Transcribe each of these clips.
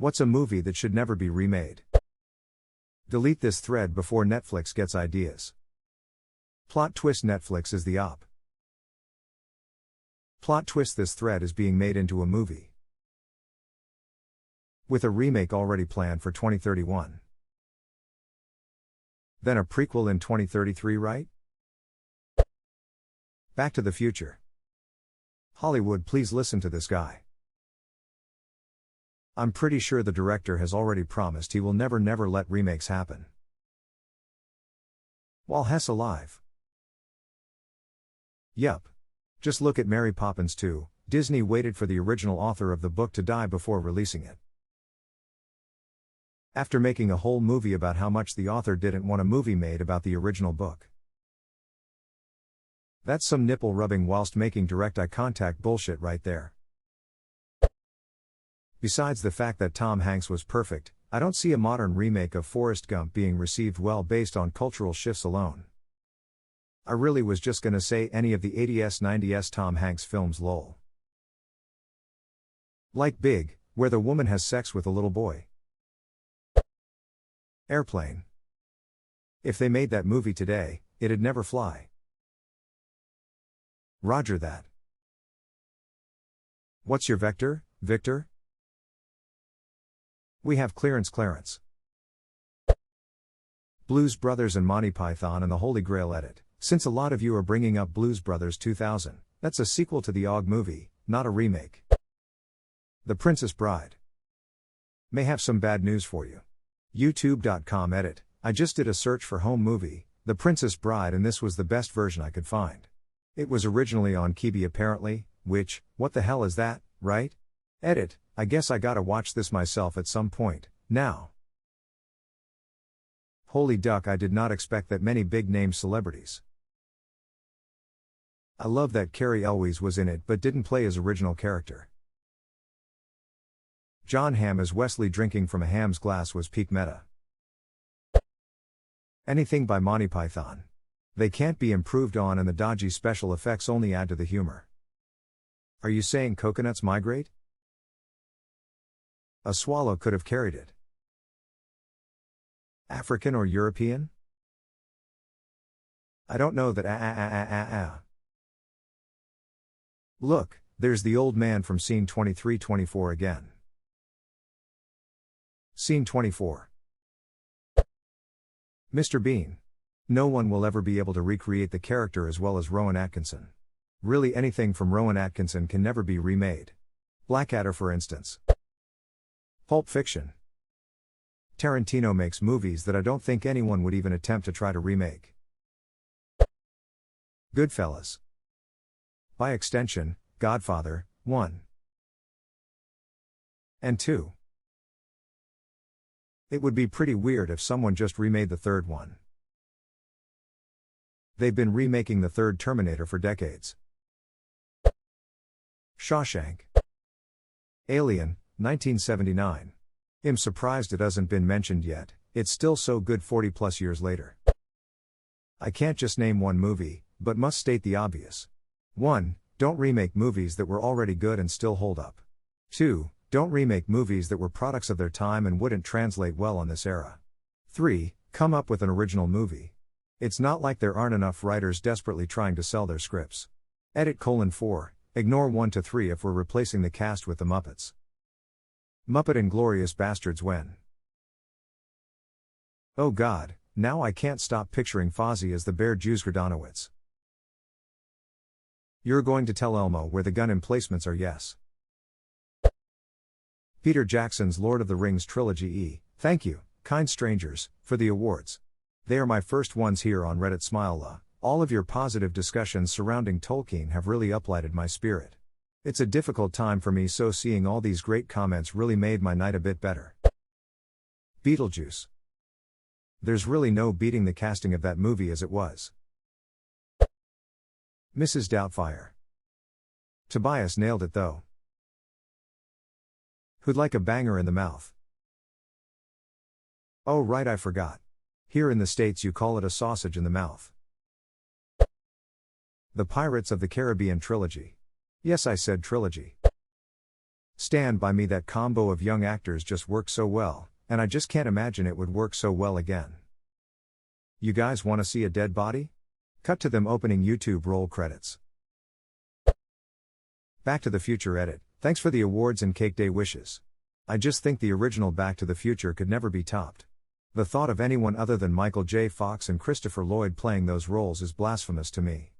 What's a movie that should never be remade? Delete this thread before Netflix gets ideas. Plot twist: Netflix is the op. Plot twist: this thread is being made into a movie, with a remake already planned for 2031. Then a prequel in 2033, right? Back to the Future. Hollywood, please listen to this guy. I'm pretty sure the director has already promised he will never let remakes happen while Hess alive. Yup. Just look at Mary Poppins 2, Disney waited for the original author of the book to die before releasing it. After making a whole movie about how much the author didn't want a movie made about the original book. That's some nipple rubbing whilst making direct eye contact bullshit right there. Besides the fact that Tom Hanks was perfect, I don't see a modern remake of Forrest Gump being received well based on cultural shifts alone. I really was just gonna say any of the 80s 90s Tom Hanks films, lol. Like Big, where the woman has sex with a little boy. Airplane. If they made that movie today, it'd never fly. Roger that. What's your vector, Victor? We have Clarence. Blues Brothers and Monty Python and the Holy Grail edit. Since a lot of you are bringing up Blues Brothers 2000, that's a sequel to the OG movie, not a remake. The Princess Bride. May have some bad news for you. YouTube.com edit. I just did a search for home movie, The Princess Bride, and this was the best version I could find. It was originally on Quibi apparently, which, what the hell is that, right? Edit. I guess I gotta watch this myself at some point, now. Holy duck, I did not expect that many big-name celebrities. I love that Carrie Elwes was in it but didn't play his original character. John Hamm as Wesley drinking from a ham's glass was peak meta. Anything by Monty Python. They can't be improved on and the dodgy special effects only add to the humor. Are you saying coconuts migrate? A swallow could have carried it. African or European? I don't know that. Look, there's the old man from scene 23-24 again. Scene 24. Mr. Bean. No one will ever be able to recreate the character as well as Rowan Atkinson. Really, anything from Rowan Atkinson can never be remade. Blackadder, for instance. Pulp Fiction. Tarantino makes movies that I don't think anyone would even attempt to try to remake. Goodfellas. By extension, Godfather, 1 and 2. It would be pretty weird if someone just remade the third one. They've been remaking the third Terminator for decades. Shawshank. Alien, 1979. I'm surprised it hasn't been mentioned yet, it's still so good 40 plus years later. I can't just name one movie, but must state the obvious. 1. Don't remake movies that were already good and still hold up. 2. Don't remake movies that were products of their time and wouldn't translate well on this era. 3. Come up with an original movie. It's not like there aren't enough writers desperately trying to sell their scripts. Edit: 4. Ignore 1 to 3 if we're replacing the cast with the Muppets. Muppet Inglourious Bastards when? Oh god, now I can't stop picturing Fozzie as the Bear Jews Gradonowitz. You're going to tell Elmo where the gun emplacements are, yes. Peter Jackson's Lord of the Rings trilogy. Thank you, kind strangers, for the awards. They are my first ones here on Reddit. Smile. All of your positive discussions surrounding Tolkien have really uplighted my spirit. It's a difficult time for me, so seeing all these great comments really made my night a bit better. Beetlejuice. There's really no beating the casting of that movie as it was. Mrs. Doubtfire. Tobias nailed it though. Who'd like a banger in the mouth? Oh right, I forgot. Here in the States you call it a sausage in the mouth. The Pirates of the Caribbean trilogy. Yes, I said trilogy. Stand By Me. That combo of young actors just worked so well, and I just can't imagine it would work so well again. You guys want to see a dead body? Cut to them opening YouTube roll credits. Back to the Future edit. Thanks for the awards and cake day wishes. I just think the original Back to the Future could never be topped. The thought of anyone other than Michael J. Fox and Christopher Lloyd playing those roles is blasphemous to me.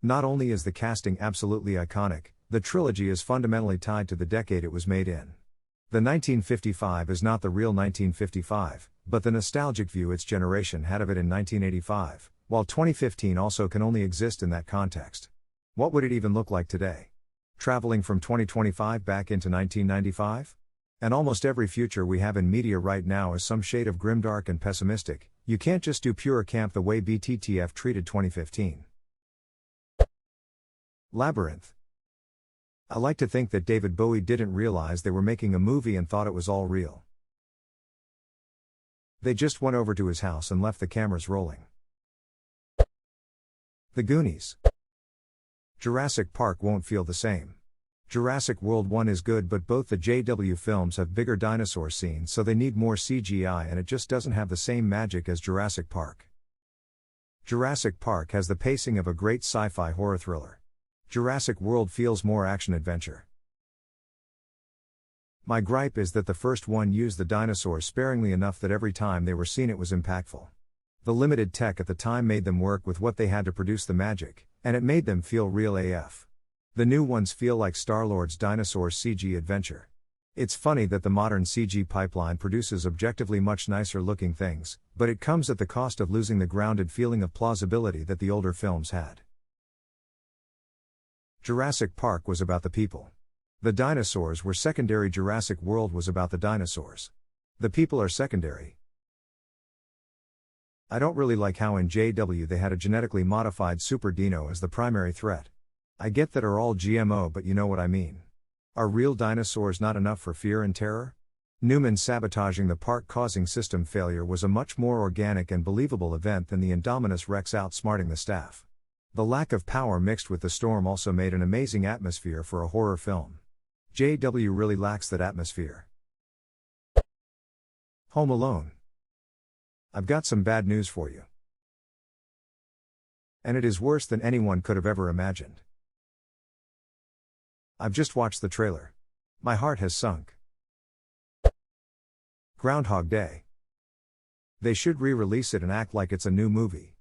Not only is the casting absolutely iconic, the trilogy is fundamentally tied to the decade it was made in. The 1955 is not the real 1955, but the nostalgic view its generation had of it in 1985, while 2015 also can only exist in that context. What would it even look like today? Traveling from 2025 back into 1995? And almost every future we have in media right now is some shade of grimdark and pessimistic. You can't just do pure camp the way BTTF treated 2015. Labyrinth. I like to think that David Bowie didn't realize they were making a movie and thought it was all real. They just went over to his house and left the cameras rolling. The Goonies. Jurassic Park won't feel the same. Jurassic World 1 is good, but both the JW films have bigger dinosaur scenes, so they need more CGI, and it just doesn't have the same magic as Jurassic Park. Jurassic Park has the pacing of a great sci-fi horror thriller. Jurassic World feels more action-adventure. My gripe is that the first one used the dinosaurs sparingly enough that every time they were seen it was impactful. The limited tech at the time made them work with what they had to produce the magic, and it made them feel real AF. The new ones feel like Star-Lord's dinosaur CG adventure. It's funny that the modern CG pipeline produces objectively much nicer looking things, but it comes at the cost of losing the grounded feeling of plausibility that the older films had. Jurassic Park was about the people. The dinosaurs were secondary. Jurassic World was about the dinosaurs. The people are secondary. I don't really like how in JW they had a genetically modified super dino as the primary threat. I get that are all GMO, but you know what I mean. Are real dinosaurs not enough for fear and terror? Newman sabotaging the park causing system failure was a much more organic and believable event than the Indominus Rex outsmarting the staff. The lack of power mixed with the storm also made an amazing atmosphere for a horror film. JW really lacks that atmosphere. Home Alone. I've got some bad news for you. And it is worse than anyone could have ever imagined. I've just watched the trailer. My heart has sunk. Groundhog Day. They should re-release it and act like it's a new movie.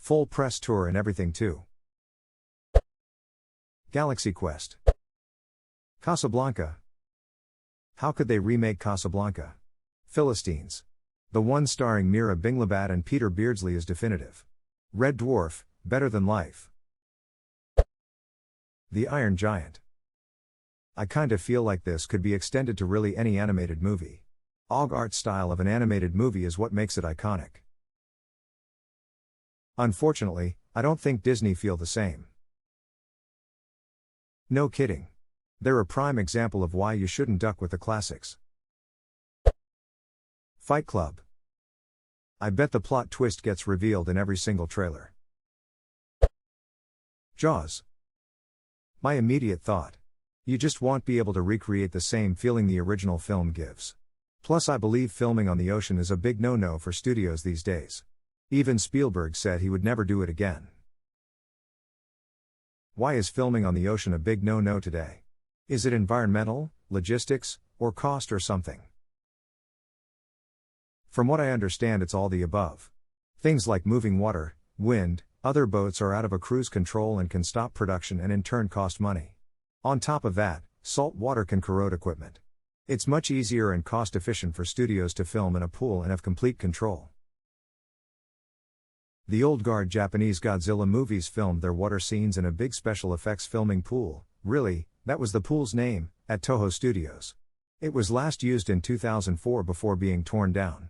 Full press tour and everything too. Galaxy Quest. Casablanca. How could they remake Casablanca? Philistines. The one starring Mira Binglabat and Peter Beardsley is definitive. Red Dwarf, better than life. The Iron Giant. I kinda feel like this could be extended to really any animated movie. OG art style of an animated movie is what makes it iconic. Unfortunately, I don't think Disney feel the same. No kidding. They're a prime example of why you shouldn't duck with the classics. Fight Club. I bet the plot twist gets revealed in every single trailer. Jaws. My immediate thought. You just won't be able to recreate the same feeling the original film gives. Plus I believe filming on the ocean is a big no-no for studios these days. Even Spielberg said he would never do it again. Why is filming on the ocean a big no-no today? Is it environmental, logistics, or cost or something? From what I understand it's all the above. Things like moving water, wind, other boats are out of a crew's control and can stop production and in turn cost money. On top of that, salt water can corrode equipment. It's much easier and cost efficient for studios to film in a pool and have complete control. The old guard Japanese Godzilla movies filmed their water scenes in a big special effects filming pool, really, that was the pool's name, at Toho Studios. It was last used in 2004 before being torn down.